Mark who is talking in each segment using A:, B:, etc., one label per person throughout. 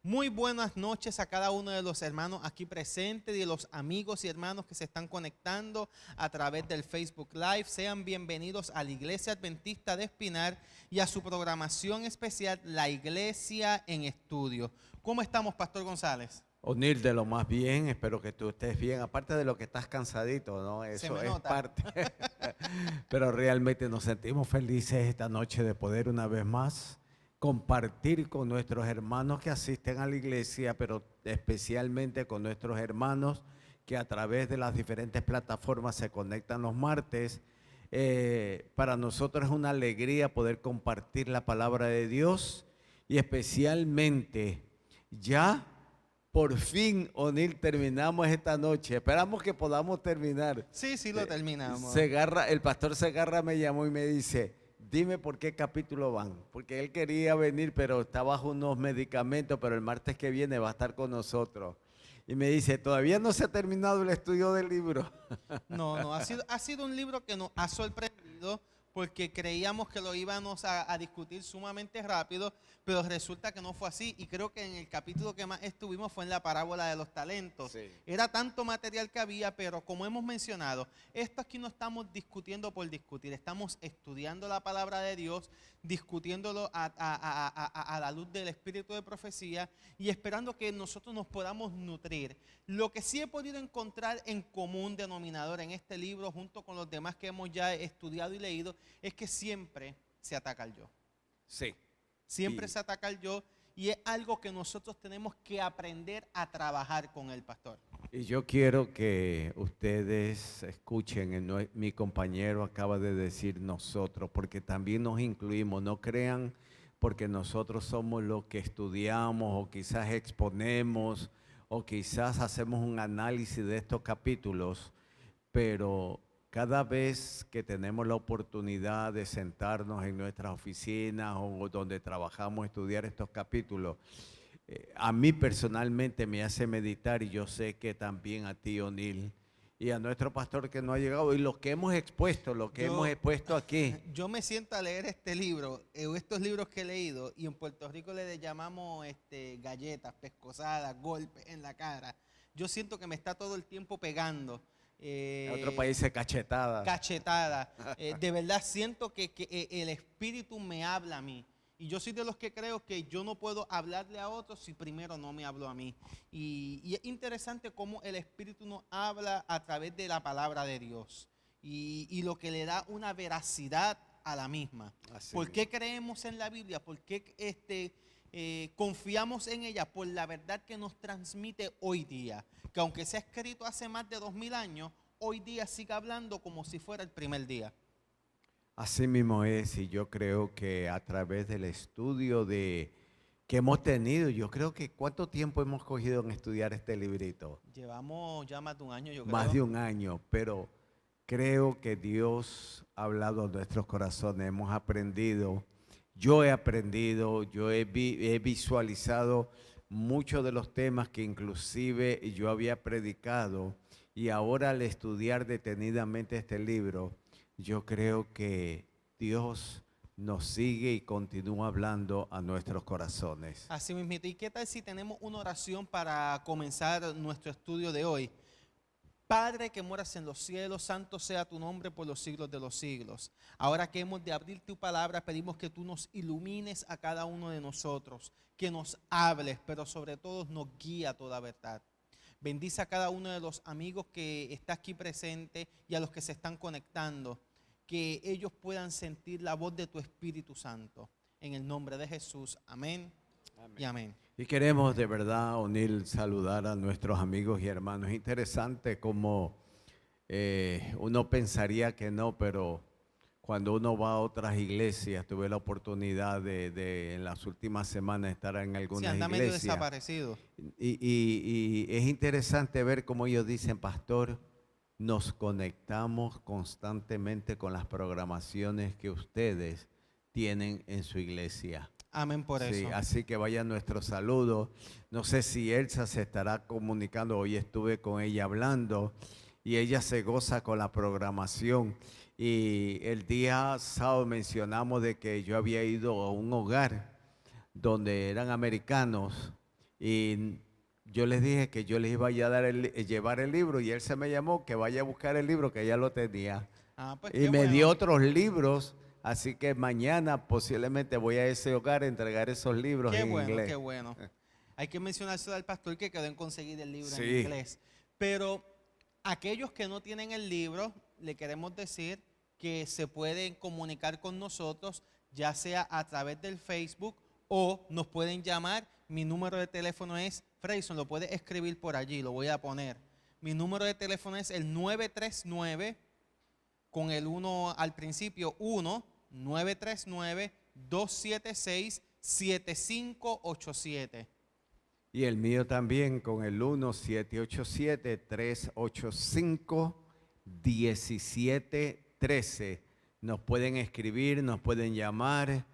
A: Muy buenas noches a cada uno de los hermanos aquí presentes y de los amigos y hermanos que se están conectando a través del Facebook Live. Sean bienvenidos a la Iglesia Adventista de Espinar y a su programación especial, La Iglesia en Estudio. ¿Cómo estamos, Pastor González?
B: O'Neill, de lo más bien, espero que tú estés bien, aparte de lo que estás cansadito, ¿no?
A: Se
B: Eso
A: me
B: es
A: nota.
B: parte, pero realmente nos sentimos felices esta noche de poder una vez más compartir con nuestros hermanos que asisten a la iglesia, pero especialmente con nuestros hermanos que a través de las diferentes plataformas se conectan los martes. Para nosotros es una alegría poder compartir la palabra de Dios y especialmente ya por fin, O'Neill, terminamos esta noche. Esperamos que podamos terminar.
A: Sí, lo terminamos.
B: El pastor Segarra me llamó y me dice, dime por qué capítulo van. Porque él quería venir, pero está bajo unos medicamentos, pero el martes que viene va a estar con nosotros. Y me dice, todavía no se ha terminado el estudio del libro.
A: No, ha sido un libro que nos ha sorprendido porque creíamos que lo íbamos a discutir sumamente rápido, pero resulta que no fue así. Y creo que en el capítulo que más estuvimos fue en la parábola de los talentos.
B: Sí.
A: Era tanto material que había, pero como hemos mencionado, esto aquí no estamos discutiendo por discutir, estamos estudiando la palabra de Dios, discutiéndolo a la luz del espíritu de profecía y esperando que nosotros nos podamos nutrir. Lo que sí he podido encontrar en común denominador en este libro, junto con los demás que hemos ya estudiado y leído, es que siempre se ataca al yo.
B: Sí.
A: Siempre
B: Y,
A: se ataca al yo y es algo que nosotros tenemos que aprender a trabajar con el pastor.
B: y yo quiero que ustedes escuchen, mi compañero acaba de decir nosotros, porque también nos incluimos, no crean porque nosotros somos los que estudiamos o quizás exponemos o quizás hacemos un análisis de estos capítulos, pero cada vez que tenemos la oportunidad de sentarnos en nuestras oficinas o donde trabajamos, estudiar estos capítulos, a mí personalmente me hace meditar y yo sé que también a ti, O'Neill, y a nuestro pastor que no ha llegado y lo que hemos expuesto, lo que hemos
A: Yo,
B: expuesto aquí.
A: yo me siento a leer este libro, estos libros que he leído, y en Puerto Rico le llamamos galletas, pescosadas, golpes en la cara. Yo siento que me está todo el tiempo pegando.
B: En otro país se cachetada.
A: Cachetada. De verdad siento que el Espíritu me habla a mí. Y yo soy de los que creo que yo no puedo hablarle a otros si primero no me habló a mí. Y es interesante cómo el Espíritu nos habla a través de la palabra de Dios. Y lo que le da una veracidad a la misma.
B: Así
A: ¿Por qué
B: mismo.
A: creemos en la Biblia? ¿Por qué confiamos en ella? Por la verdad que nos transmite hoy día. Que aunque sea escrito hace más de 2000 años, hoy día sigue hablando como si fuera el primer día.
B: Así mismo es, y yo creo que a través del estudio que hemos tenido, yo creo que ¿cuánto tiempo hemos cogido en estudiar este librito?
A: Llevamos ya más de un año, yo
B: Más
A: creo.
B: de un año, pero creo que Dios ha hablado a nuestros corazones, hemos aprendido, yo he aprendido, he visualizado muchos de los temas que inclusive yo había predicado y ahora al estudiar detenidamente este libro, yo creo que Dios nos sigue y continúa hablando a nuestros corazones.
A: Así mismo. ¿Y qué tal si tenemos una oración para comenzar nuestro estudio de hoy? Padre que moras en los cielos, santo sea tu nombre por los siglos de los siglos. Ahora que hemos de abrir tu palabra, pedimos que tú nos ilumines a cada uno de nosotros, que nos hables, pero sobre todo nos guía a toda verdad. Bendice a cada uno de los amigos que está aquí presente y a los que se están conectando, que ellos puedan sentir la voz de tu Espíritu Santo. En el nombre de Jesús, amén y amén.
B: Y queremos de verdad, O'Neill, saludar a nuestros amigos y hermanos. Es interesante como uno pensaría que no, pero cuando uno va a otras iglesias, tuve la oportunidad en las últimas semanas estar en
A: Sí,
B: algunas
A: anda medio
B: iglesias.
A: desaparecido.
B: Y es interesante ver cómo ellos dicen, pastor, nos conectamos constantemente con las programaciones que ustedes tienen en su iglesia.
A: Amén por
B: Sí,
A: eso.
B: así que vaya nuestro saludo. No sé si Elsa se estará comunicando, hoy estuve con ella hablando y ella se goza con la programación. Y el día sábado mencionamos de que yo había ido a un hogar donde eran americanos Y yo les dije que yo les iba a llevar el libro y él se me llamó que vaya a buscar el libro que ya lo tenía.
A: Pues
B: Y
A: qué
B: me
A: bueno.
B: dio otros libros, así que mañana posiblemente voy a ese hogar a entregar esos libros
A: Qué
B: en
A: bueno,
B: inglés.
A: qué bueno. Hay que mencionárselo al pastor que quedó en conseguir el libro en
B: Sí.
A: inglés. Pero aquellos que no tienen el libro, le queremos decir que se pueden comunicar con nosotros, ya sea a través del Facebook o nos pueden llamar. Mi número de teléfono es, Freyson, lo puede escribir por allí, lo voy a poner. Mi número de teléfono es el 939, con el 1 al principio, 1-939-276-7587.
B: Y el mío también con el 1-787-385-1713. Nos pueden escribir, nos pueden llamar,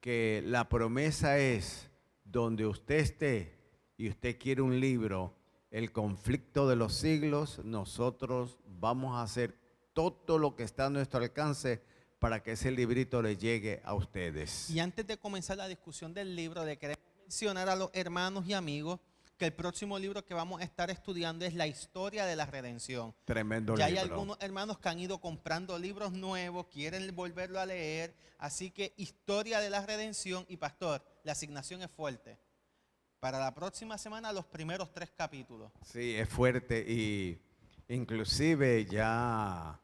B: que la promesa es, donde usted esté y usted quiere un libro, El conflicto de los siglos, nosotros vamos a hacer todo lo que está a nuestro alcance para que ese librito le llegue a ustedes.
A: Y antes de comenzar la discusión del libro, le queremos mencionar a los hermanos y amigos que el próximo libro que vamos a estar estudiando es La historia de la redención.
B: Tremendo
A: Ya
B: libro.
A: hay algunos hermanos que han ido comprando libros nuevos, quieren volverlo a leer, así que Historia de la Redención. Y pastor, la asignación es fuerte. Para la próxima semana los primeros 3 capítulos.
B: Sí, es fuerte y inclusive ya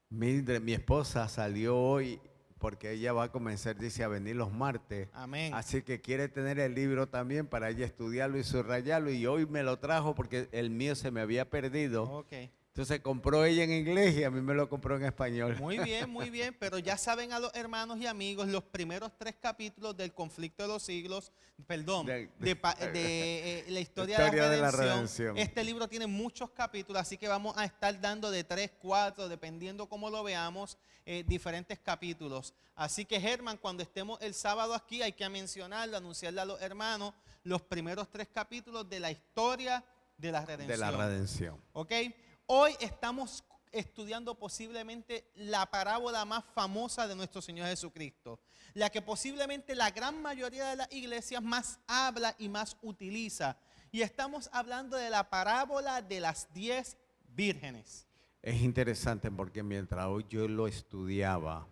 B: Mildred, mi esposa, salió hoy porque ella va a comenzar, dice, a venir los martes.
A: Amén.
B: Así que quiere tener el libro también para ella estudiarlo y subrayarlo, y hoy me lo trajo porque el mío se me había perdido.
A: Ok.
B: Entonces compró ella en inglés y a mí me lo compró en español.
A: Muy bien, pero ya saben a los hermanos y amigos los primeros 3 capítulos del conflicto de los siglos, perdón, de la historia de la redención. Este libro tiene muchos capítulos, así que vamos a estar dando de 3, 4, dependiendo cómo lo veamos, diferentes capítulos. Así que Germán, cuando estemos el sábado aquí, hay que mencionarlo, anunciarle a los hermanos los primeros 3 capítulos de la historia de la redención.
B: De la redención.
A: ¿Ok? Hoy estamos estudiando posiblemente la parábola más famosa de nuestro Señor Jesucristo, la que posiblemente la gran mayoría de las iglesias más habla y más utiliza. Y estamos hablando de la parábola de las 10 vírgenes.
B: Es interesante porque mientras hoy yo lo estudiaba,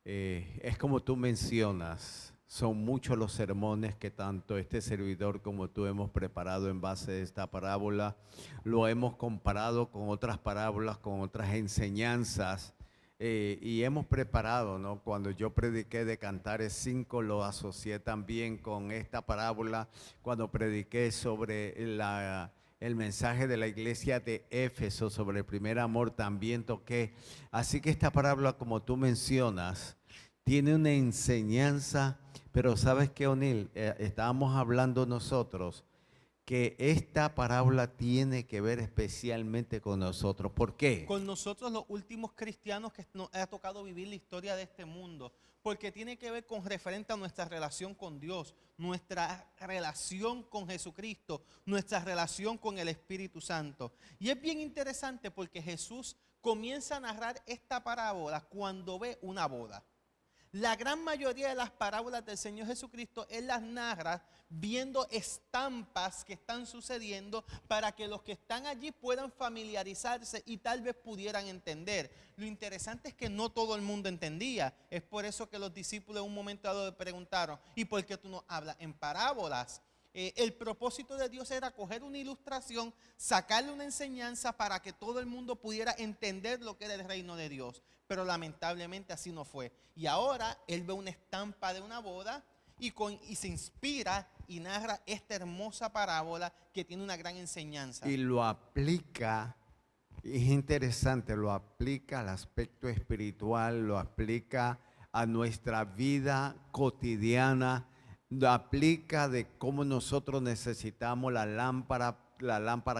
B: es como tú mencionas, son muchos los sermones que tanto este servidor como tú hemos preparado en base de esta parábola. Lo hemos comparado con otras parábolas, con otras enseñanzas, y hemos preparado, ¿no? Cuando yo prediqué de Cantares 5, lo asocié también con esta parábola. Cuando prediqué sobre el mensaje de la iglesia de Éfeso, sobre el primer amor, también toqué. Así que esta parábola, como tú mencionas, tiene una enseñanza, pero ¿sabes qué, O'Neill? Estábamos hablando nosotros que esta parábola tiene que ver especialmente con nosotros. ¿Por qué?
A: Con nosotros, los últimos cristianos que nos ha tocado vivir la historia de este mundo, porque tiene que ver con referente a nuestra relación con Dios, nuestra relación con Jesucristo, nuestra relación con el Espíritu Santo. Y es bien interesante porque Jesús comienza a narrar esta parábola cuando ve una boda. La gran mayoría de las parábolas del Señor Jesucristo, Él las narra viendo estampas que están sucediendo para que los que están allí puedan familiarizarse y tal vez pudieran entender. Lo interesante es que no todo el mundo entendía. Es por eso que los discípulos en un momento dado le preguntaron, ¿y por qué tú no hablas en parábolas? El propósito de Dios era coger una ilustración, sacarle una enseñanza para que todo el mundo pudiera entender lo que era el reino de Dios. Pero lamentablemente así no fue. Y ahora él ve una estampa de una boda y se inspira y narra esta hermosa parábola que tiene una gran enseñanza.
B: Y lo aplica, es interesante, lo aplica al aspecto espiritual, lo aplica a nuestra vida cotidiana, lo aplica de cómo nosotros necesitamos la lámpara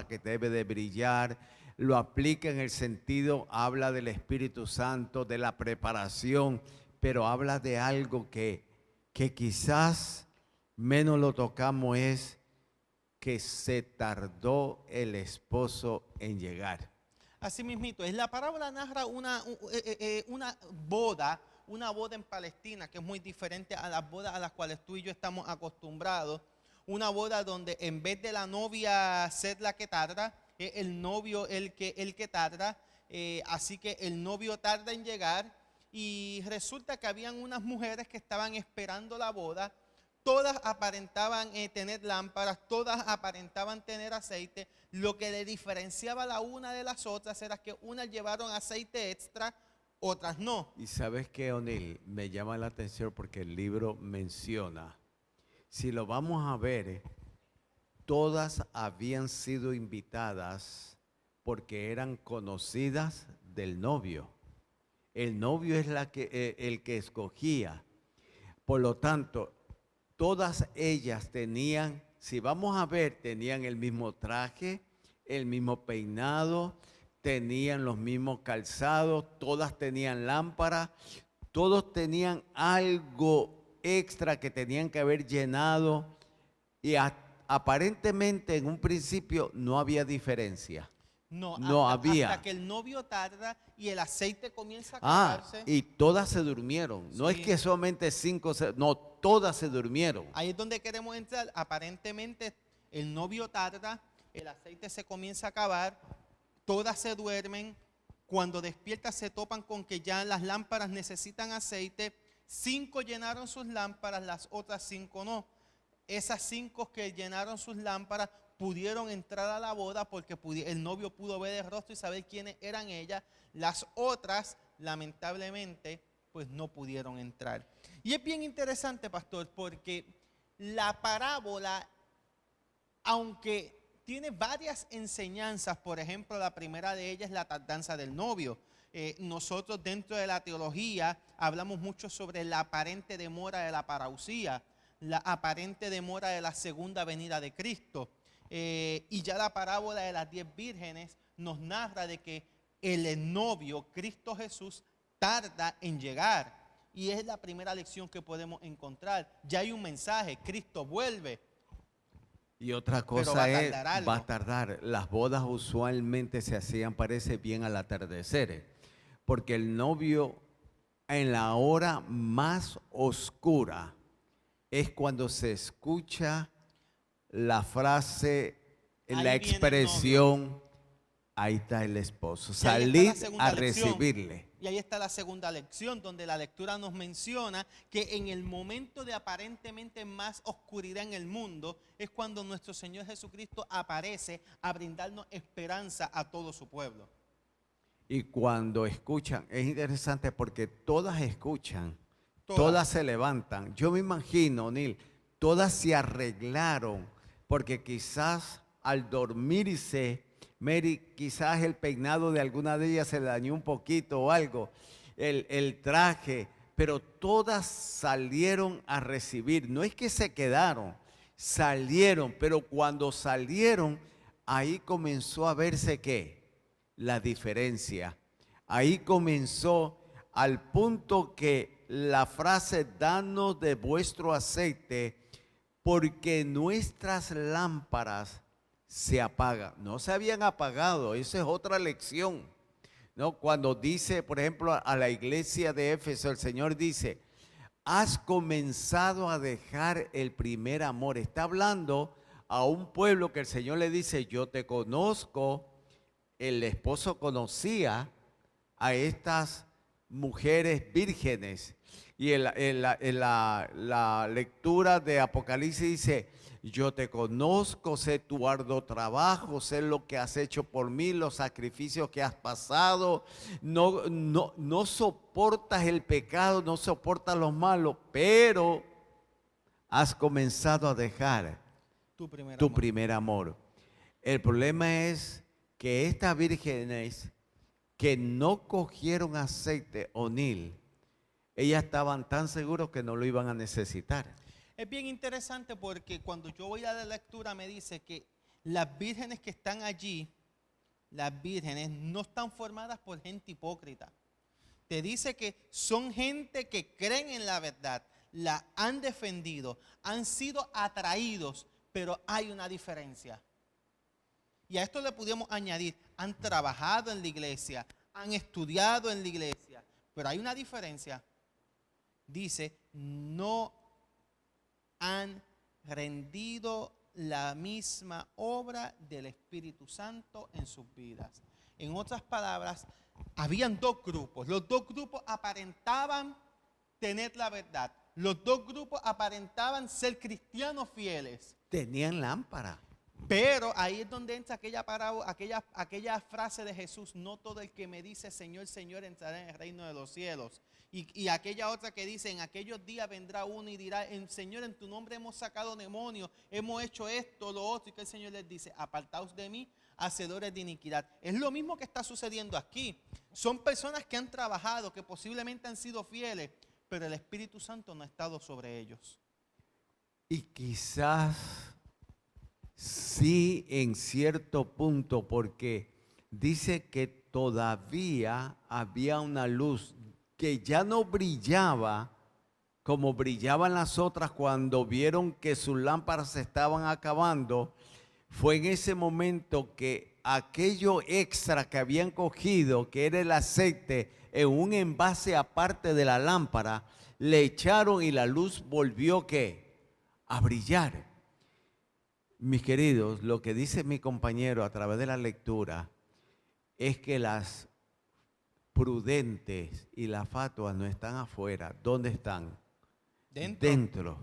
B: que debe de brillar. Lo aplica en el sentido, habla del Espíritu Santo, de la preparación, pero habla de algo que quizás menos lo tocamos, es que se tardó el esposo en llegar.
A: Así mismito, la parábola narra una boda en Palestina, que es muy diferente a las bodas a las cuales tú y yo estamos acostumbrados. una boda donde en vez de la novia ser la que tarda, es el novio el que tarda, así que el novio tarda en llegar y resulta que habían unas mujeres que estaban esperando la boda. Todas aparentaban tener lámparas, todas aparentaban tener aceite. Lo que le diferenciaba la una de las otras era que unas llevaron aceite extra, otras no.
B: Y sabes qué, O'Neill, me llama la atención porque el libro menciona, si lo vamos a ver, todas habían sido invitadas porque eran conocidas del novio. El novio es el que escogía. Por lo tanto, todas ellas tenían, si vamos a ver, tenían el mismo traje, el mismo peinado, tenían los mismos calzados, todas tenían lámparas, todos tenían algo extra que tenían que haber llenado y aparentemente en un principio no había diferencia. No había.
A: Hasta que el novio tarda y el aceite comienza a acabarse.
B: Y todas se durmieron. No
A: Sí.
B: es que solamente 5, no, todas se durmieron.
A: Ahí es donde queremos entrar. Aparentemente el novio tarda, el aceite se comienza a acabar, todas se duermen. Cuando despiertan se topan con que ya las lámparas necesitan aceite. 5 llenaron sus lámparas, las otras 5 no. Esas 5 que llenaron sus lámparas pudieron entrar a la boda porque el novio pudo ver el rostro y saber quiénes eran ellas. Las otras, lamentablemente, pues no pudieron entrar. Y es bien interesante, pastor, porque la parábola, aunque tiene varias enseñanzas, por ejemplo, la primera de ellas es la tardanza del novio. Nosotros dentro de la teología hablamos mucho sobre la aparente demora de la parousia, la aparente demora de la segunda venida de Cristo. Y ya la parábola de las 10 vírgenes nos narra de que el novio, Cristo Jesús, tarda en llegar. Y es la primera lección que podemos encontrar. Ya hay un mensaje, Cristo vuelve.
B: Y otra cosa va a tardar. Las bodas usualmente se hacían, parece bien, al atardecer. Porque el novio en la hora más oscura es cuando se escucha la frase, la expresión, ahí está el esposo, salid a recibirle.
A: Y ahí está la segunda lección, donde la lectura nos menciona que en el momento de aparentemente más oscuridad en el mundo, es cuando nuestro Señor Jesucristo aparece a brindarnos esperanza a todo su pueblo.
B: Y cuando escuchan, es interesante porque todas escuchan, todas se levantan. Yo me imagino, Neil, todas se arreglaron, porque quizás al dormirse, Mary, quizás el peinado de alguna de ellas se le dañó un poquito o algo, el traje, pero todas salieron a recibir. No es que se quedaron, salieron, pero cuando salieron, ahí comenzó a verse ¿qué? La diferencia. Ahí comenzó al punto que la frase, danos de vuestro aceite, porque nuestras lámparas se apagan. No se habían apagado, esa es otra lección, ¿no? Cuando dice, por ejemplo, a la iglesia de Éfeso, el Señor dice, has comenzado a dejar el primer amor. Está hablando a un pueblo que el Señor le dice, yo te conozco. El esposo conocía a estas mujeres vírgenes. Y en la lectura de Apocalipsis dice, yo te conozco, sé tu arduo trabajo, sé lo que has hecho por mí, los sacrificios que has pasado, no soportas el pecado, no soportas los malos, pero has comenzado a dejar tu primer amor. El problema es que estas vírgenes que no cogieron aceite, O'Neill, ellas estaban tan seguros que no lo iban a necesitar.
A: Es bien interesante porque cuando yo voy a la lectura me dice que las vírgenes que están allí, las vírgenes no están formadas por gente hipócrita. Te dice que son gente que creen en la verdad, la han defendido, han sido atraídos, pero hay una diferencia. Y a esto le pudimos añadir, han trabajado en la iglesia, han estudiado en la iglesia, pero hay una diferencia. Dice, no han rendido la misma obra del Espíritu Santo en sus vidas. En otras palabras, habían dos grupos. Los dos grupos aparentaban tener la verdad. Los dos grupos aparentaban ser cristianos fieles.
B: Tenían lámpara.
A: Pero ahí es donde entra aquella frase de Jesús: no todo el que me dice Señor, Señor entrará en el reino de los cielos. Y aquella otra que dice: en aquellos días vendrá uno y dirá, Señor, en tu nombre hemos sacado demonios, hemos hecho esto, lo otro. Y que el Señor les dice: apartaos de mí, hacedores de iniquidad. Es lo mismo que está sucediendo aquí. Son personas que han trabajado, que posiblemente han sido fieles, pero el Espíritu Santo no ha estado sobre ellos.
B: Y quizás sí en cierto punto, porque dice que todavía había una luz que ya no brillaba como brillaban las otras cuando vieron que sus lámparas se estaban acabando. Fue en ese momento que aquello extra que habían cogido, que era el aceite, en un envase aparte de la lámpara, le echaron y la luz volvió ¿qué? A brillar. Mis queridos, lo que dice mi compañero a través de la lectura es que las prudentes y las fatuas no están afuera. ¿Dónde están? Dentro.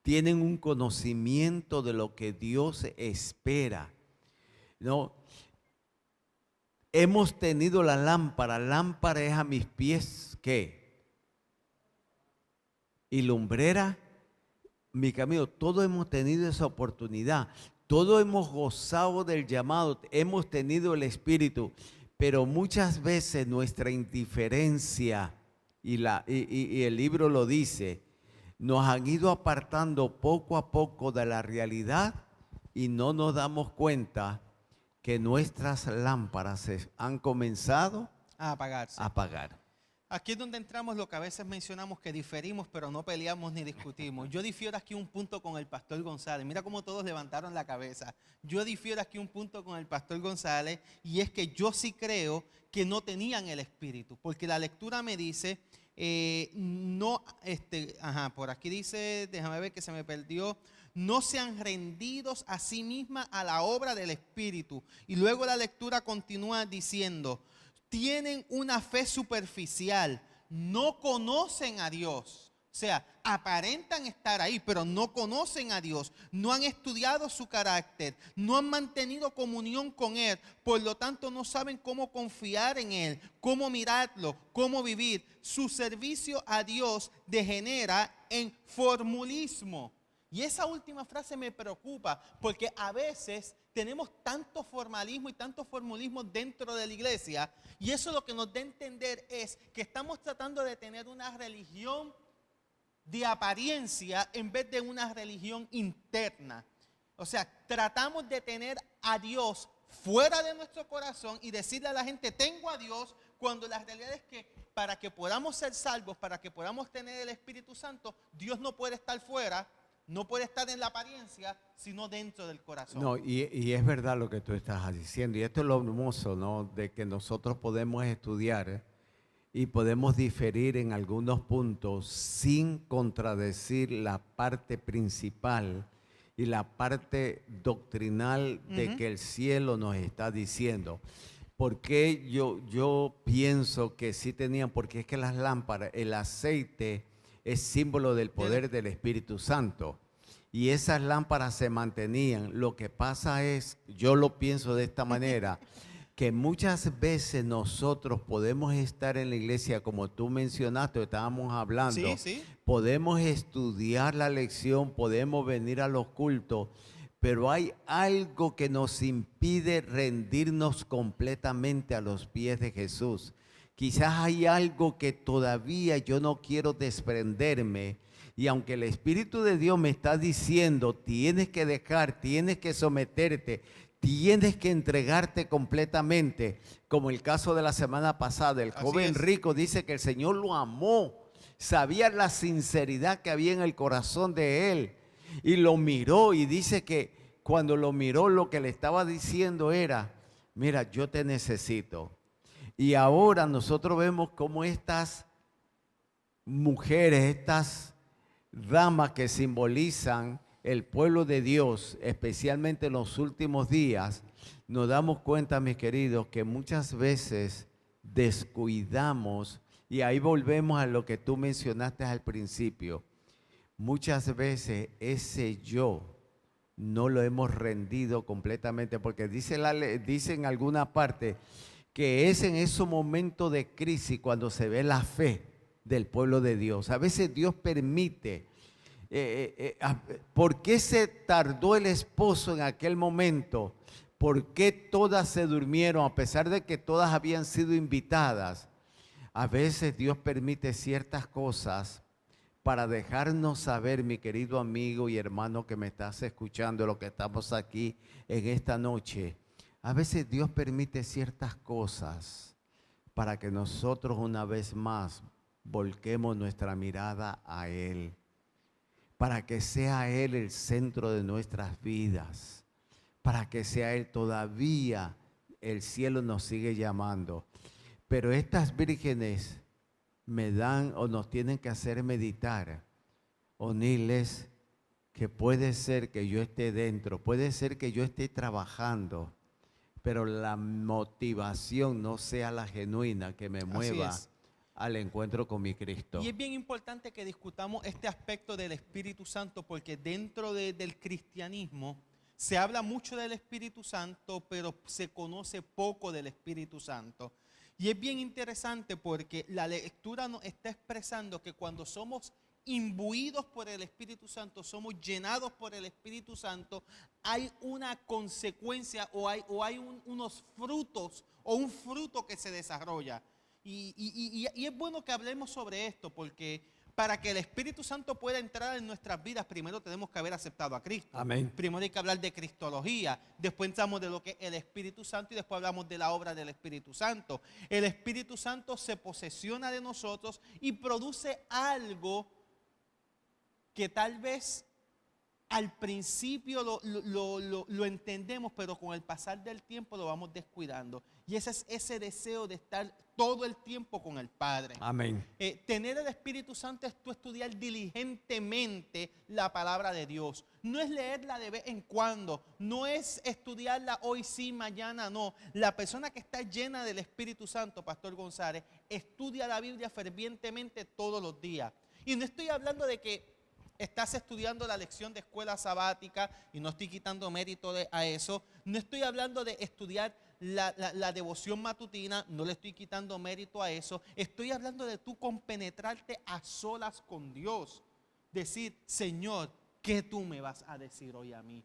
B: Tienen un conocimiento de lo que Dios espera. ¿No? Hemos tenido la lámpara. Lámpara es a mis pies, ¿qué? Y lumbrera mi camino. Todos hemos tenido esa oportunidad. Todos hemos gozado del llamado. Hemos tenido el Espíritu. Pero muchas veces nuestra indiferencia, y el libro lo dice, nos han ido apartando poco a poco de la realidad y no nos damos cuenta que nuestras lámparas han comenzado
A: A apagarse.
B: a apagar.
A: Aquí es donde entramos lo que a veces mencionamos, que diferimos, pero no peleamos ni discutimos. Yo difiero aquí un punto con el pastor González. Mira cómo todos levantaron la cabeza. Yo difiero aquí un punto con el pastor González, y es que yo sí creo que no tenían el Espíritu, porque la lectura me dice, por aquí dice, déjame ver que se me perdió, no sean rendidos a sí mismas a la obra del Espíritu. Y luego la lectura continúa diciendo, tienen una fe superficial, no conocen a Dios. O sea, aparentan estar ahí, pero no conocen a Dios. No han estudiado su carácter, no han mantenido comunión con Él. Por lo tanto, no saben cómo confiar en Él, cómo mirarlo, cómo vivir. Su servicio a Dios degenera en formulismo. Y esa última frase me preocupa, porque a veces tenemos tanto formalismo y tanto formulismo dentro de la iglesia, y eso lo que nos da a entender es que estamos tratando de tener una religión de apariencia en vez de una religión interna. O sea, tratamos de tener a Dios fuera de nuestro corazón y decirle a la gente, tengo a Dios, cuando la realidad es que para que podamos ser salvos, para que podamos tener el Espíritu Santo, Dios no puede estar fuera, no puede estar en la apariencia, sino dentro del corazón.
B: No, y es verdad lo que tú estás diciendo. Y esto es lo hermoso, ¿no? De que nosotros podemos estudiar y podemos diferir en algunos puntos sin contradecir la parte principal y la parte doctrinal de que el cielo nos está diciendo. Porque yo pienso que sí tenían, porque es que las lámparas, el aceite es símbolo del poder del Espíritu Santo. Y esas lámparas se mantenían. Lo que pasa es, yo lo pienso de esta manera, que muchas veces nosotros podemos estar en la iglesia, como tú mencionaste, estábamos hablando,
A: sí.
B: Podemos estudiar la lección, podemos venir a los cultos, pero hay algo que nos impide rendirnos completamente a los pies de Jesús. Quizás hay algo que todavía yo no quiero desprenderme, y aunque el Espíritu de Dios me está diciendo, tienes que dejar, tienes que someterte, tienes que entregarte completamente, como el caso de la semana pasada, el joven rico dice que el Señor lo amó, sabía la sinceridad que había en el corazón de él, y lo miró, y dice que cuando lo miró, lo que le estaba diciendo era, mira, yo te necesito. Y ahora nosotros vemos cómo estas mujeres, estas damas que simbolizan el pueblo de Dios, especialmente en los últimos días, nos damos cuenta, mis queridos, que muchas veces descuidamos, y ahí volvemos a lo que tú mencionaste al principio. Muchas veces ese yo no lo hemos rendido completamente, porque dice en alguna parte que es en ese momento de crisis cuando se ve la fe del pueblo de Dios. A veces Dios permite. ¿Por qué se tardó el esposo en aquel momento? ¿Por qué todas se durmieron a pesar de que todas habían sido invitadas? A veces Dios permite ciertas cosas para dejarnos saber, mi querido amigo y hermano que me estás escuchando, lo que estamos aquí en esta noche. A veces Dios permite ciertas cosas para que nosotros una vez más volquemos nuestra mirada a Él, para que sea Él el centro de nuestras vidas, para que sea Él todavía, el cielo nos sigue llamando. Pero estas vírgenes me dan o nos tienen que hacer meditar, unirles, que puede ser que yo esté dentro, puede ser que yo esté trabajando, pero la motivación no sea la genuina que me mueva al encuentro con mi Cristo.
A: Y es bien importante que discutamos este aspecto del Espíritu Santo, porque dentro del cristianismo se habla mucho del Espíritu Santo, pero se conoce poco del Espíritu Santo. Y es bien interesante porque la lectura nos está expresando que cuando somos imbuidos por el Espíritu Santo, somos llenados por el Espíritu Santo, hay una consecuencia o hay unos frutos o un fruto que se desarrolla. Y es bueno que hablemos sobre esto, porque para que el Espíritu Santo pueda entrar en nuestras vidas, primero tenemos que haber aceptado a Cristo.
B: Amén.
A: Primero hay que hablar de cristología, después entramos de lo que es el Espíritu Santo y después hablamos de la obra del Espíritu Santo. El Espíritu Santo se posesiona de nosotros y produce algo que tal vez al principio lo entendemos, pero con el pasar del tiempo lo vamos descuidando. Y ese es ese deseo de estar todo el tiempo con el Padre.
B: Amén.
A: Tener el Espíritu Santo es tú estudiar diligentemente la palabra de Dios. No es leerla de vez en cuando, no es estudiarla hoy sí, mañana no. La persona que está llena del Espíritu Santo, Pastor González, estudia la Biblia fervientemente todos los días. Y no estoy hablando de que estás estudiando la lección de escuela sabática, y no estoy quitando mérito a eso. No estoy hablando de estudiar la devoción matutina, no le estoy quitando mérito a eso. Estoy hablando de tú compenetrarte a solas con Dios. Decir, Señor, ¿qué tú me vas a decir hoy a mí?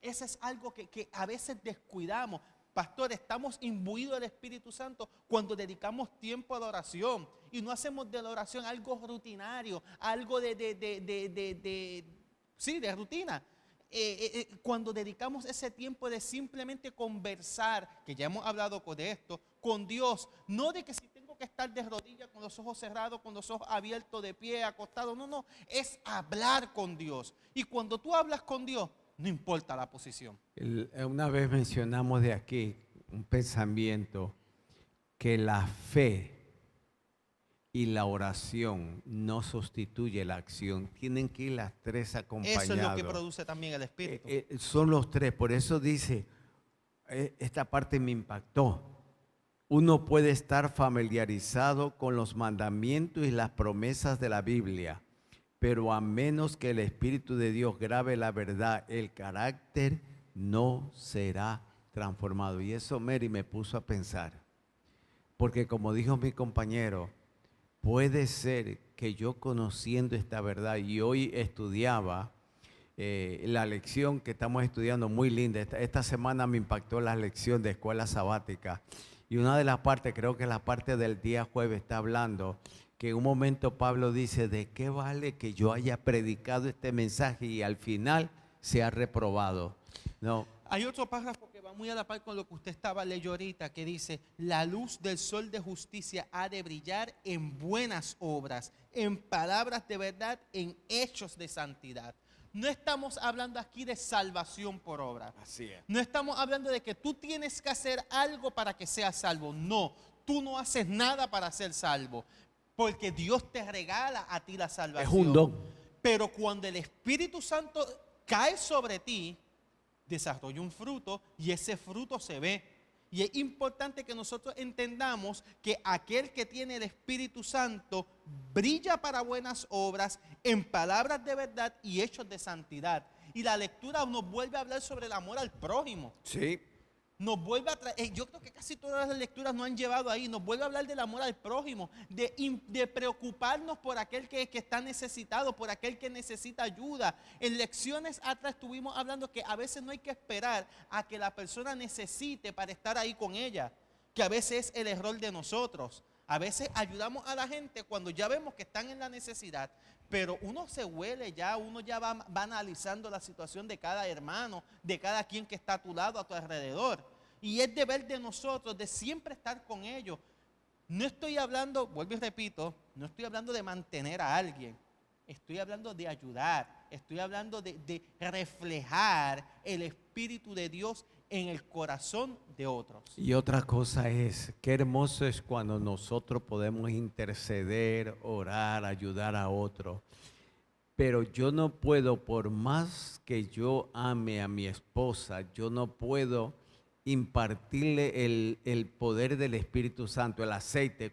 A: Eso es algo que a veces descuidamos. Pastor, estamos imbuidos del Espíritu Santo cuando dedicamos tiempo a la oración y no hacemos de la oración algo rutinario, algo de rutina. Cuando dedicamos ese tiempo de simplemente conversar, que ya hemos hablado de esto, con Dios, no de que si tengo que estar de rodillas con los ojos cerrados, con los ojos abiertos, de pie, acostado, no, es hablar con Dios. Y cuando tú hablas con Dios, no importa la posición.
B: Una vez mencionamos de aquí un pensamiento que la fe y la oración no sustituye la acción. Tienen que ir las tres acompañadas.
A: Eso es lo que produce también el Espíritu.
B: Son los tres. Por eso dice, esta parte me impactó. Uno puede estar familiarizado con los mandamientos y las promesas de la Biblia, pero a menos que el Espíritu de Dios grabe la verdad, el carácter no será transformado. Y eso, Mary, me puso a pensar. Porque como dijo mi compañero, puede ser que yo conociendo esta verdad, y hoy estudiaba la lección que estamos estudiando, muy linda. Esta semana me impactó la lección de escuela sabática. Y una de las partes, creo que la parte del día jueves, está hablando que en un momento Pablo dice, ¿de qué vale que yo haya predicado este mensaje y al final sea reprobado? No.
A: Hay otro párrafo que va muy a la par con lo que usted estaba leyendo ahorita, que dice, la luz del sol de justicia ha de brillar en buenas obras, en palabras de verdad, en hechos de santidad. No estamos hablando aquí de salvación por obra.
B: Así es.
A: No estamos hablando de que tú tienes que hacer algo para que seas salvo. No, tú no haces nada para ser salvo, porque Dios te regala a ti la salvación.
B: Es un don.
A: Pero cuando el Espíritu Santo cae sobre ti, desarrolla un fruto y ese fruto se ve. Y es importante que nosotros entendamos que aquel que tiene el Espíritu Santo brilla para buenas obras, en palabras de verdad y hechos de santidad. Y la lectura nos vuelve a hablar sobre el amor al prójimo.
B: Sí.
A: Nos vuelve a traer, yo creo que casi todas las lecturas nos han llevado ahí, nos vuelve a hablar del amor al prójimo, de preocuparnos por aquel que está necesitado, por aquel que necesita ayuda. En lecciones atrás estuvimos hablando que a veces no hay que esperar a que la persona necesite para estar ahí con ella, que a veces es el error de nosotros. A veces ayudamos a la gente cuando ya vemos que están en la necesidad, pero uno se huele ya, uno ya va analizando la situación de cada hermano, de cada quien que está a tu lado, a tu alrededor. Y es deber de nosotros de siempre estar con ellos. No estoy hablando, vuelvo y repito, no estoy hablando de mantener a alguien. Estoy hablando de ayudar. Estoy hablando de reflejar el Espíritu de Dios en el corazón de otros.
B: Y otra cosa es, qué hermoso es cuando nosotros podemos interceder, orar, ayudar a otros. Pero yo no puedo, por más que yo ame a mi esposa, yo no puedo impartirle el poder del Espíritu Santo, el aceite.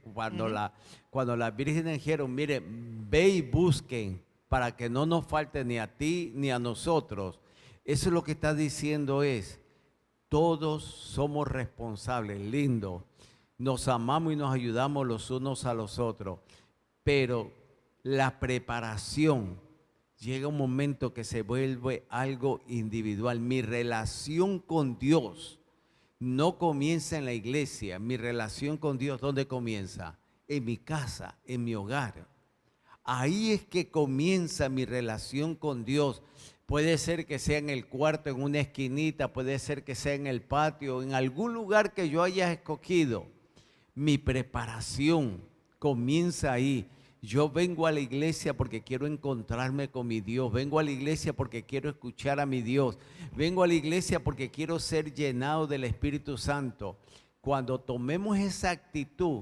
B: Cuando las vírgenes dijeron, mire, ve y busquen para que no nos falte ni a ti ni a nosotros. Eso es lo que está diciendo es, todos somos responsables, lindo. Nos amamos y nos ayudamos los unos a los otros. Pero la preparación llega un momento que se vuelve algo individual. Mi relación con Dios no comienza en la iglesia. Mi relación con Dios, ¿dónde comienza? En mi casa, en mi hogar. Ahí es que comienza mi relación con Dios. Puede ser que sea en el cuarto, en una esquinita, puede ser que sea en el patio, en algún lugar que yo haya escogido. Mi preparación comienza ahí. Yo vengo a la iglesia porque quiero encontrarme con mi Dios. Vengo a la iglesia porque quiero escuchar a mi Dios. Vengo a la iglesia porque quiero ser llenado del Espíritu Santo. Cuando tomemos esa actitud,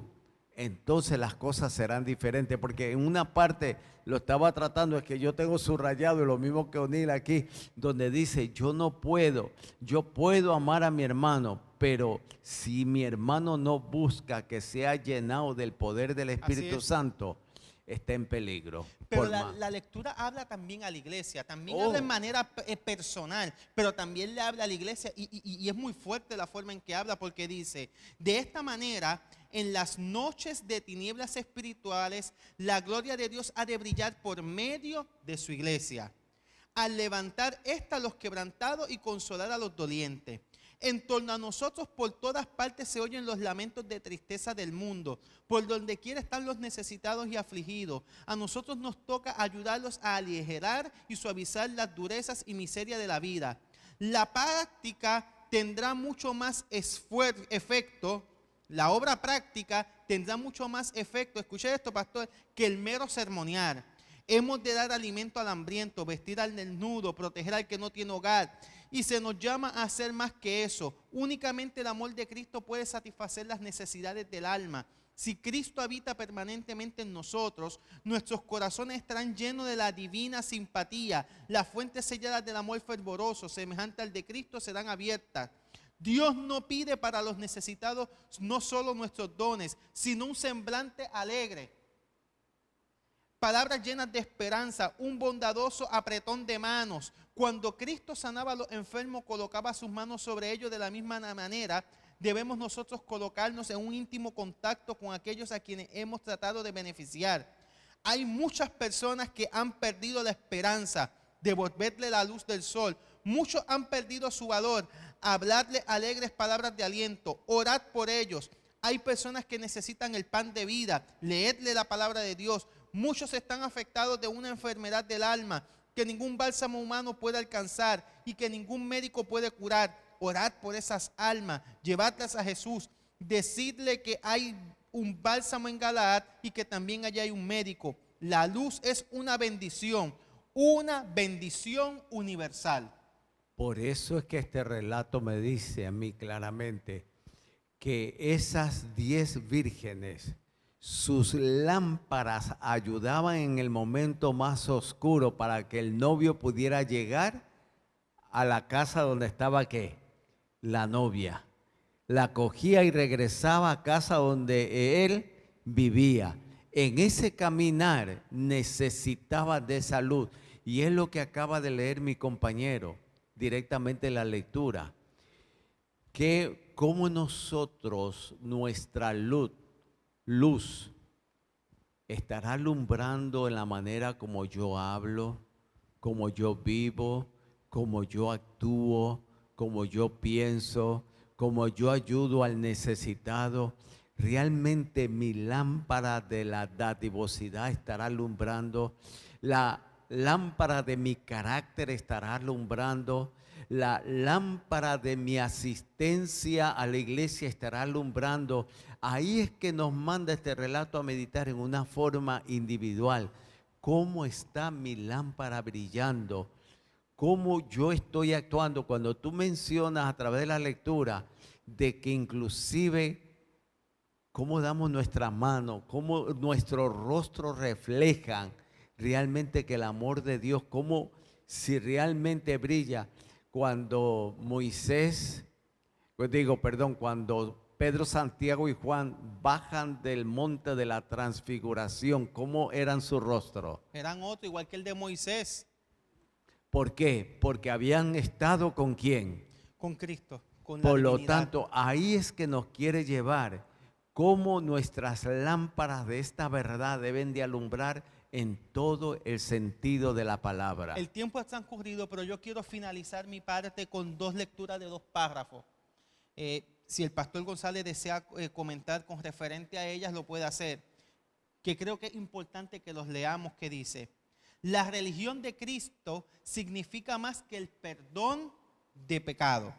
B: entonces las cosas serán diferentes. Porque en una parte lo estaba tratando, es que yo tengo subrayado, y lo mismo que O'Neill aquí, donde dice, yo puedo amar a mi hermano, pero si mi hermano no busca que sea llenado del poder del Espíritu Santo, está en peligro.
A: Pero la lectura habla también a la iglesia, también habla en manera personal, pero también le habla a la iglesia y es muy fuerte la forma en que habla, porque dice, de esta manera, en las noches de tinieblas espirituales, la gloria de Dios ha de brillar por medio de su iglesia, al levantar a los quebrantados y consolar a los dolientes. En torno a nosotros por todas partes se oyen los lamentos de tristeza del mundo. Por donde quiera están los necesitados y afligidos. A nosotros nos toca ayudarlos a aligerar y suavizar las durezas y miseria de la vida. La práctica tendrá mucho más efecto. La obra práctica tendrá mucho más efecto, escuche esto, pastor, que el mero sermonear. Hemos de dar alimento al hambriento, vestir al desnudo, proteger al que no tiene hogar. Y se nos llama a hacer más que eso. Únicamente el amor de Cristo puede satisfacer las necesidades del alma. Si Cristo habita permanentemente en nosotros, nuestros corazones estarán llenos de la divina simpatía. Las fuentes selladas del amor fervoroso, semejante al de Cristo, serán abiertas. Dios no pide para los necesitados no solo nuestros dones, sino un semblante alegre. Palabras llenas de esperanza, un bondadoso apretón de manos. Cuando Cristo sanaba a los enfermos, colocaba sus manos sobre ellos de la misma manera. Debemos nosotros colocarnos en un íntimo contacto con aquellos a quienes hemos tratado de beneficiar. Hay muchas personas que han perdido la esperanza de volverle la luz del sol. Muchos han perdido su valor. Hablarle alegres palabras de aliento. Orad por ellos. Hay personas que necesitan el pan de vida. Leedle la palabra de Dios. Muchos están afectados de una enfermedad del alma que ningún bálsamo humano puede alcanzar y que ningún médico puede curar. Orad por esas almas, llevadlas a Jesús, decidle que hay un bálsamo en Galaad y que también allá hay un médico. La luz es una bendición universal.
B: Por eso es que este relato me dice a mí claramente que esas 10 vírgenes, sus lámparas ayudaban en el momento más oscuro para que el novio pudiera llegar a la casa donde estaba ¿qué? La novia. La cogía y regresaba a casa donde él vivía. En ese caminar necesitaba de salud. Y es lo que acaba de leer mi compañero directamente en la lectura. Que como nosotros, nuestra luz, estará alumbrando en la manera como yo hablo, como yo vivo, como yo actúo, como yo pienso, como yo ayudo al necesitado. Realmente mi lámpara de la dadivosidad estará alumbrando, la lámpara de mi carácter estará alumbrando, la lámpara de mi asistencia a la iglesia estará alumbrando. Ahí es que nos manda este relato a meditar en una forma individual. ¿Cómo está mi lámpara brillando? ¿Cómo yo estoy actuando? Cuando tú mencionas a través de la lectura de que inclusive cómo damos nuestra mano, cómo nuestros rostros reflejan realmente que el amor de Dios, cómo si realmente brilla. Cuando cuando Pedro, Santiago y Juan bajan del monte de la transfiguración, ¿cómo eran sus rostros?
A: Eran otro, igual que el de Moisés.
B: ¿Por qué? Porque habían estado ¿con quién?
A: Con Cristo, con la
B: Por lo
A: divinidad.
B: tanto, ahí es que nos quiere llevar, cómo nuestras lámparas de esta verdad deben de alumbrar en todo el sentido de la palabra.
A: El tiempo ha transcurrido, pero yo quiero finalizar mi parte con dos lecturas de 2 párrafos. Si el pastor González desea comentar con referente a ellas, lo puede hacer. Que creo que es importante que los leamos, que dice: la religión de Cristo significa más que el perdón de pecado.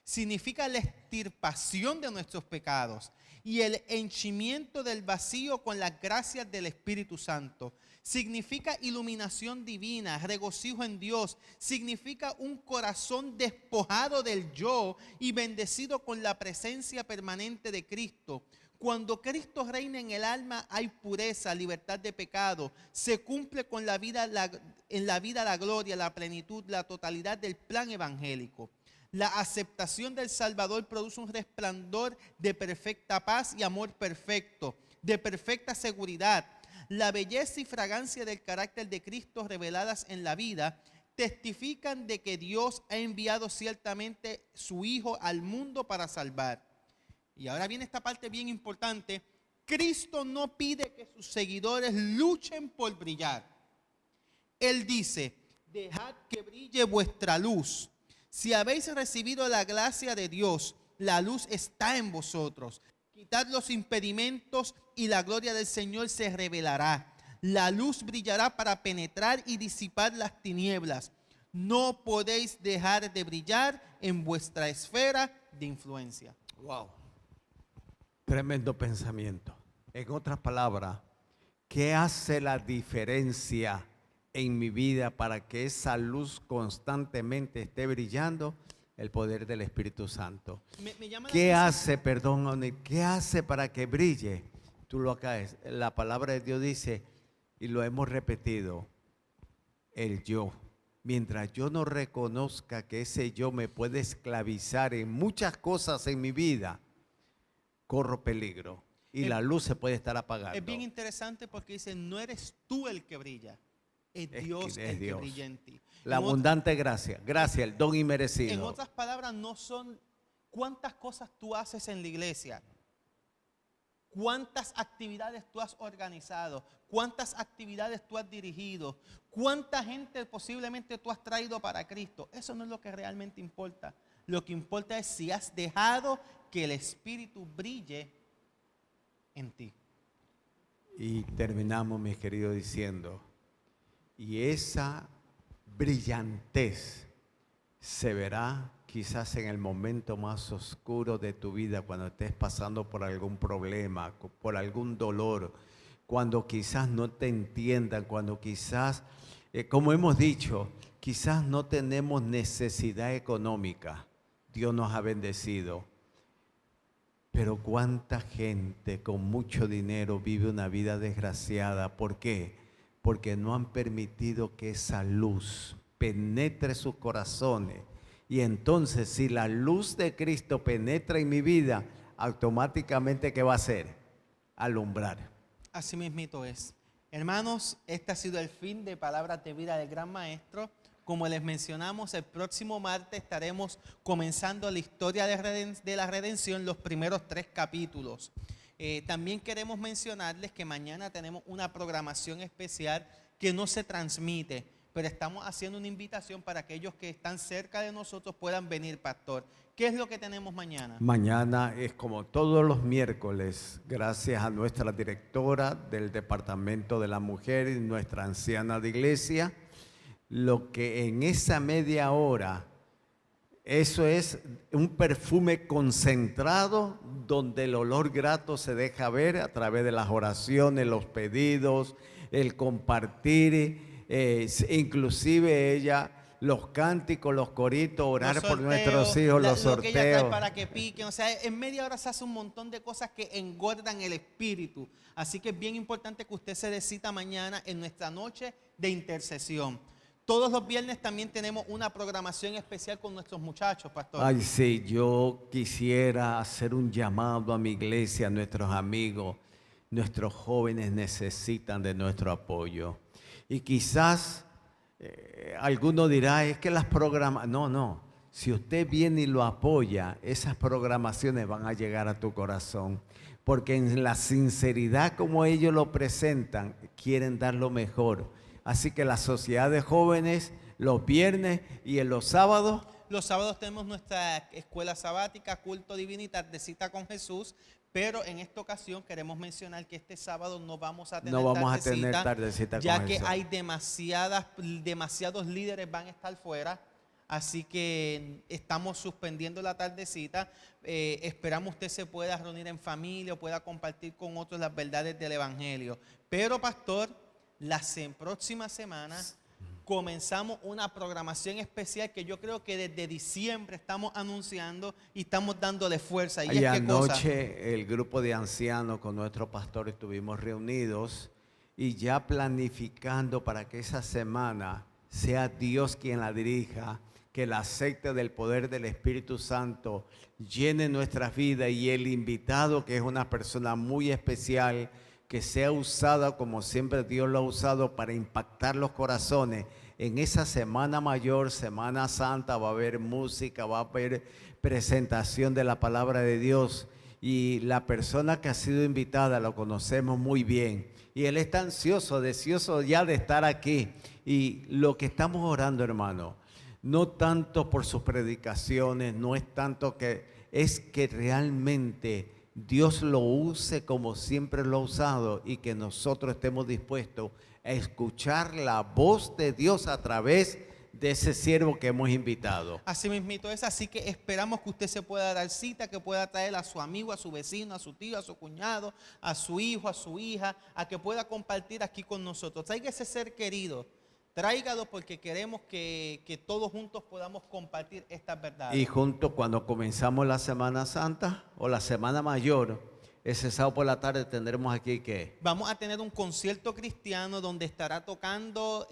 A: Significa la extirpación de nuestros pecados y el henchimiento del vacío con las gracias del Espíritu Santo. Significa iluminación divina, regocijo en Dios. Significa un corazón despojado del yo y bendecido con la presencia permanente de Cristo. Cuando Cristo reina en el alma hay pureza, libertad de pecado. Se cumple con la vida, en la vida la gloria, la plenitud, la totalidad del plan evangélico. La aceptación del Salvador produce un resplandor de perfecta paz y amor perfecto, de perfecta seguridad. La belleza y fragancia del carácter de Cristo reveladas en la vida testifican de que Dios ha enviado ciertamente su Hijo al mundo para salvar. Y ahora viene esta parte bien importante. Cristo no pide que sus seguidores luchen por brillar. Él dice: dejad que brille vuestra luz. Si habéis recibido la gracia de Dios, la luz está en vosotros. Quitad los impedimentos y la gloria del Señor se revelará. La luz brillará para penetrar y disipar las tinieblas. No podéis dejar de brillar en vuestra esfera de influencia.
B: Wow. Tremendo pensamiento. En otras palabras, ¿qué hace la diferencia en mi vida para que esa luz constantemente esté brillando? El poder del Espíritu Santo. ¿Qué hace, qué hace para que brille? Tú lo caes. La palabra de Dios dice, y lo hemos repetido, el yo. Mientras yo no reconozca que ese yo me puede esclavizar en muchas cosas en mi vida, corro peligro y la luz se puede estar apagando.
A: Es bien interesante porque dice, no eres tú el que brilla, es Dios el que brilla en ti.
B: La abundante gracia, el don inmerecido.
A: En otras palabras, no son cuántas cosas tú haces en la iglesia, cuántas actividades tú has organizado, cuántas actividades tú has dirigido, cuánta gente posiblemente tú has traído para Cristo. Eso no es lo que realmente importa. Lo que importa es si has dejado que el Espíritu brille en ti.
B: Y terminamos, mis queridos, diciendo, y esa brillantez se verá quizás en el momento más oscuro de tu vida, cuando estés pasando por algún problema, por algún dolor, cuando quizás no te entiendan, cuando quizás, como hemos dicho, quizás no tenemos necesidad económica. Dios nos ha bendecido. Pero cuánta gente con mucho dinero vive una vida desgraciada. ¿Por qué? Porque no han permitido que esa luz penetre sus corazones Y entonces, si la luz de Cristo penetra en mi vida, automáticamente, ¿qué va a hacer? Alumbrar.
A: Así mismito es. Hermanos, este ha sido el fin de Palabras de Vida del Gran Maestro. Como les mencionamos, el próximo martes estaremos comenzando la historia de la redención, los primeros 3 capítulos. También queremos mencionarles que mañana tenemos una programación especial que no se transmite, pero estamos haciendo una invitación para aquellos que están cerca de nosotros puedan venir, pastor. ¿Qué es lo que tenemos mañana?
B: Mañana es como todos los miércoles, gracias a nuestra directora del Departamento de la Mujer y nuestra anciana de iglesia, lo que en esa media hora, eso es un perfume concentrado donde el olor grato se deja ver a través de las oraciones, los pedidos, el compartir, inclusive ella, los cánticos, los coritos, orar
A: Los
B: por
A: sorteos,
B: nuestros hijos, los
A: lo que ella trae
B: sorteos.
A: para que piquen. O sea, en media hora se hace un montón de cosas que engordan el espíritu. Así que es bien importante que usted se dé cita mañana en nuestra noche de intercesión. Todos los viernes también tenemos una programación especial con nuestros muchachos, pastor.
B: Ay, sí, yo quisiera hacer un llamado a mi iglesia, a nuestros amigos. Nuestros jóvenes necesitan de nuestro apoyo. Y quizás alguno dirá, es que las programas... No. Si usted viene y lo apoya, esas programaciones van a llegar a tu corazón. Porque en la sinceridad como ellos lo presentan, quieren dar lo mejor. Así que la sociedad de jóvenes, los viernes y en los sábados.
A: Los sábados tenemos nuestra escuela sabática, culto divino y tardecita con Jesús. Pero en esta ocasión queremos mencionar que este sábado no vamos a tener tardecita, ya que hay demasiados líderes van a estar fuera. Así que estamos suspendiendo la tardecita. Esperamos usted se pueda reunir en familia o pueda compartir con otros las verdades del Evangelio. Pero, pastor, la próxima semana comenzamos una programación especial que yo creo que desde diciembre estamos anunciando y estamos dándole fuerza.
B: Y anoche el grupo de ancianos con nuestro pastor estuvimos reunidos y ya planificando para que esa semana sea Dios quien la dirija, que el aceite del poder del Espíritu Santo llene nuestras vidas y el invitado, que es una persona muy especial, que sea usada como siempre Dios lo ha usado para impactar los corazones. En esa Semana Mayor, Semana Santa, va a haber música, va a haber presentación de la palabra de Dios. Y la persona que ha sido invitada lo conocemos muy bien. Y él está ansioso, deseoso ya de estar aquí. Y lo que estamos orando, hermano, no tanto por sus predicaciones, no es tanto es que realmente Dios lo use como siempre lo ha usado y que nosotros estemos dispuestos a escuchar la voz de Dios a través de ese siervo que hemos invitado.
A: Así mismito es, así que esperamos que usted se pueda dar cita, que pueda traer a su amigo, a su vecino, a su tío, a su cuñado, a su hijo, a su hija, a que pueda compartir aquí con nosotros. Traiga ese ser querido, tráigalo porque queremos que todos juntos podamos compartir estas verdades.
B: Y juntos cuando comenzamos la Semana Santa o la Semana Mayor, ese sábado por la tarde tendremos aquí ¿qué?
A: Vamos a tener un concierto cristiano donde estará tocando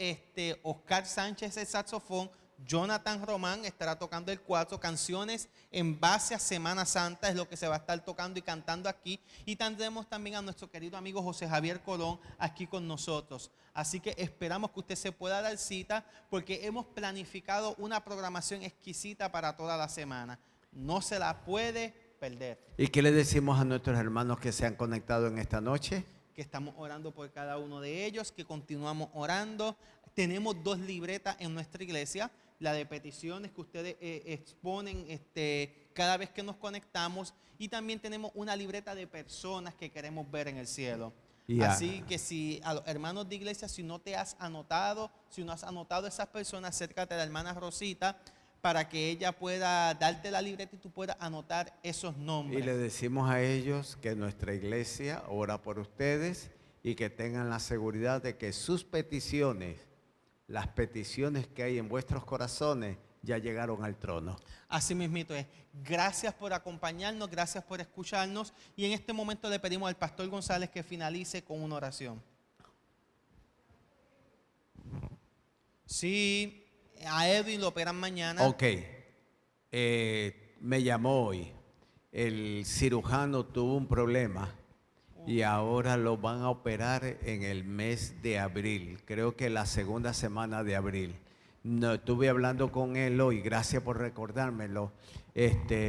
A: Oscar Sánchez el saxofón, Jonathan Román estará tocando el 4, canciones en base a Semana Santa es lo que se va a estar tocando y cantando aquí. Y tendremos también a nuestro querido amigo José Javier Colón aquí con nosotros. Así que esperamos que usted se pueda dar cita porque hemos planificado una programación exquisita para toda la semana. No se la puede perder.
B: ¿Y qué le decimos a nuestros hermanos que se han conectado en esta noche?
A: Que estamos orando por cada uno de ellos, que continuamos orando. Tenemos 2 libretas en nuestra iglesia, la de peticiones que ustedes exponen cada vez que nos conectamos, y también tenemos una libreta de personas que queremos ver en el cielo. Así que si a los hermanos de iglesia, si no has anotado a esas personas, acércate a la hermana Rosita para que ella pueda darte la libreta y tú puedas anotar esos nombres.
B: Y le decimos a ellos que nuestra iglesia ora por ustedes y que tengan la seguridad de que sus peticiones, las peticiones que hay en vuestros corazones, ya llegaron al trono.
A: Así mismito es. Gracias por acompañarnos, gracias por escucharnos. Y en este momento le pedimos al pastor González que finalice con una oración. Sí, a Edwin lo operan mañana.
B: Ok, me llamó hoy. El cirujano tuvo un problema y ahora lo van a operar en el mes de abril. Creo que la segunda semana de abril. No, estuve hablando con él hoy, gracias por recordármelo.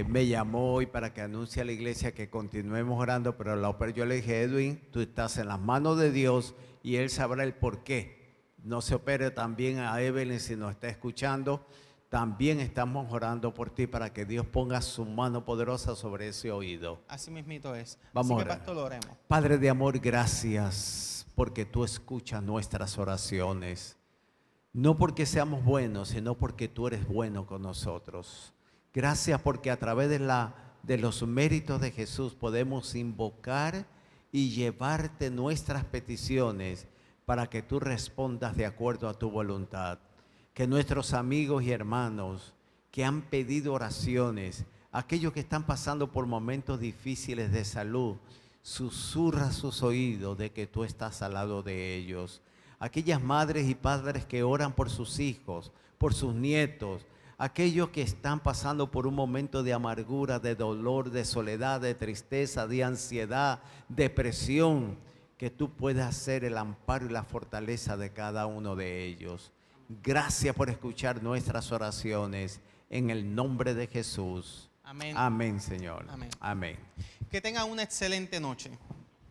B: Me llamó hoy para que anuncie a la iglesia que continuemos orando, pero yo le dije, Edwin, tú estás en las manos de Dios y Él sabrá el por qué. No se opere. También a Evelyn, si nos está escuchando, también estamos orando por ti para que Dios ponga su mano poderosa sobre ese oído.
A: Así mismito es.
B: Vamos
A: Así
B: a
A: que,
B: orar.
A: pastor, oremos.
B: Padre de amor, gracias porque tú escuchas nuestras oraciones. No porque seamos buenos, sino porque tú eres bueno con nosotros. Gracias porque a través de los méritos de Jesús podemos invocar y llevarte nuestras peticiones para que tú respondas de acuerdo a tu voluntad. Que nuestros amigos y hermanos que han pedido oraciones, aquellos que están pasando por momentos difíciles de salud, susurra sus oídos de que tú estás al lado de ellos. Aquellas madres y padres que oran por sus hijos, por sus nietos, aquellos que están pasando por un momento de amargura, de dolor, de soledad, de tristeza, de ansiedad, depresión, que tú puedas ser el amparo y la fortaleza de cada uno de ellos. Gracias por escuchar nuestras oraciones en el nombre de Jesús.
A: Amén.
B: Amén, Señor.
A: Amén.
B: Amén.
A: Que tengan una excelente noche.